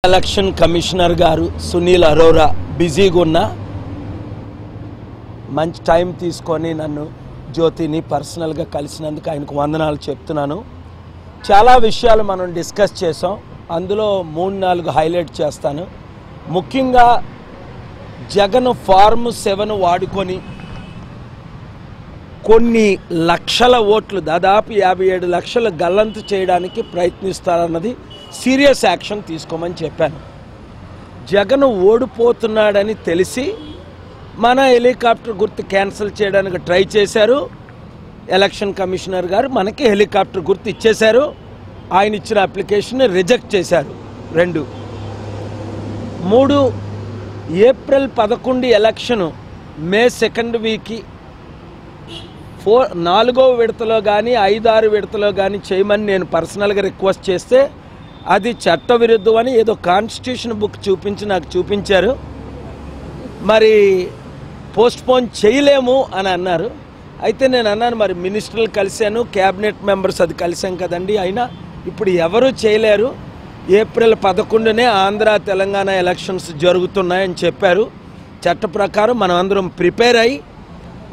Election commissioner గారు సునీల్ అరోరా బిజీగా ఉన్న మంచి టైం తీసుకొని నన్ను జ్యోతిని పర్సనల్గా కలిసినందుకు ఆయనకు వందనాలు చెప్తున్నాను. చాలా విషయాలు మనం డిస్కస్ చేసాం. అందులో 3-4 హైలైట్ చేస్తాను. ముఖ్యంగా జగన్ ఫార్మ్ 7 వాడుకొని కొన్ని లక్షల ఓట్లు దాదాపు 57 లక్షల గల్లంతు చేయడానికి ప్రయత్నిస్తారన్నది సీరియస్ యాక్షన్ తీసుకోమని చెప్పాను. జగన్ ఓడిపోతున్నాడని తెలిసి మన హెలికాప్టర్ గుర్తు క్యాన్సిల్ చేయడానికి ట్రై చేశారు. ఎలక్షన్ కమిషనర్ గారు మనకి హెలికాప్టర్ గుర్తు ఇచ్చేశారు. ఆయన ఇచ్చిన అప్లికేషన్ రిజెక్ట్ చేశారు. 2 3 ఏప్రిల్ 11 ఎలక్షన్ మే 2nd వీక్ 4వ విడతలో కానీ 5-6 విడతలో కానీ చేయమని నేను పర్సనల్గా రిక్వెస్ట్ చేస్తే అది చట్టవిరుద్ధం అని ఏదో కాన్స్టిట్యూషన్ బుక్ చూపించి నాకు చూపించారు. మరి పోస్ట్పోన్ చేయలేము అని అన్నారు. అయితే నేను అన్నాను, మరి మినిస్టర్లు కలిశాను, క్యాబినెట్ మెంబర్స్ అది కలిసాం కదండి, అయినా ఇప్పుడు ఎవరూ చేయలేరు. ఏప్రిల్ 11నే ఆంధ్ర తెలంగాణ ఎలక్షన్స్ జరుగుతున్నాయని చెప్పారు. చట్ట ప్రకారం మనం అందరం ప్రిపేర్ అయ్యి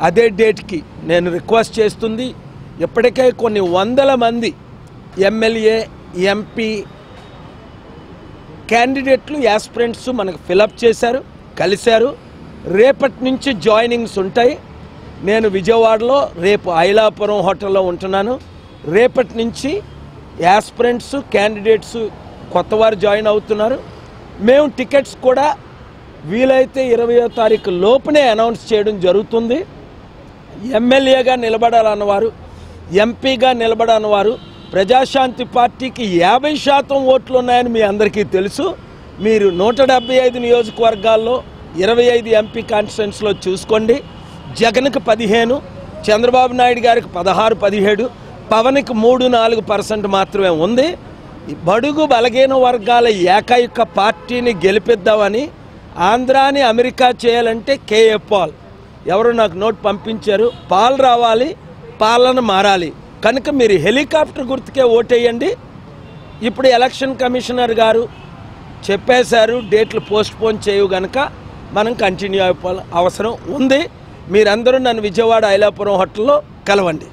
అదే డేట్కి నేను రిక్వెస్ట్ చేస్తుంది. ఇప్పటికే కొన్ని వందల మంది ఎమ్మెల్యే ఎంపీ క్యాండిడేట్లు యాస్పిరెంట్స్ మనకు ఫిలప్ చేశారు, కలిశారు. రేపటి నుంచి జాయినింగ్స్ ఉంటాయి. నేను విజయవాడలో రేపు ఐలాపురం హోటల్లో ఉంటున్నాను. రేపటి నుంచి యాస్పిరెంట్స్ క్యాండిడేట్స్ కొత్తవారు జాయిన్ అవుతున్నారు. మేము టికెట్స్ కూడా వీలైతే 20వ తారీఖు లోపునే అనౌన్స్ చేయడం జరుగుతుంది. ఎమ్మెల్యేగా నిలబడాలన్నవారు, ఎంపీగా నిలబడాలన్నవారు, ప్రజాశాంతి పార్టీకి 50% ఓట్లు ఉన్నాయని మీ అందరికీ తెలుసు. మీరు 175 నియోజకవర్గాల్లో 25 ఎంపీ కాన్స్టిట్యున్సీలో చూసుకోండి. జగన్కి 15, చంద్రబాబు నాయుడు గారికి 16-17, పవన్కి 3-4% మాత్రమే ఉంది. బడుగు బలహీన వర్గాల ఏకైక పార్టీని గెలిపిద్దామని ఆంధ్రాని అమెరికా చేయాలంటే కేఏ పాల్ ఎవరు నాకు నోట్ పంపించారు. పాల్ రావాలి, పాలన మారాలి. కనుక మీరు హెలికాప్టర్ గుర్తుకే ఓటేయండి. ఇప్పుడు ఎలక్షన్ కమిషనర్ గారు చెప్పేశారు డేట్లు పోస్ట్పోన్ చేయవు గనక మనం కంటిన్యూ అయిపోవాలి అవసరం ఉంది. మీరందరూ నన్ను విజయవాడ ఐలాపురం హోటల్లో కలవండి.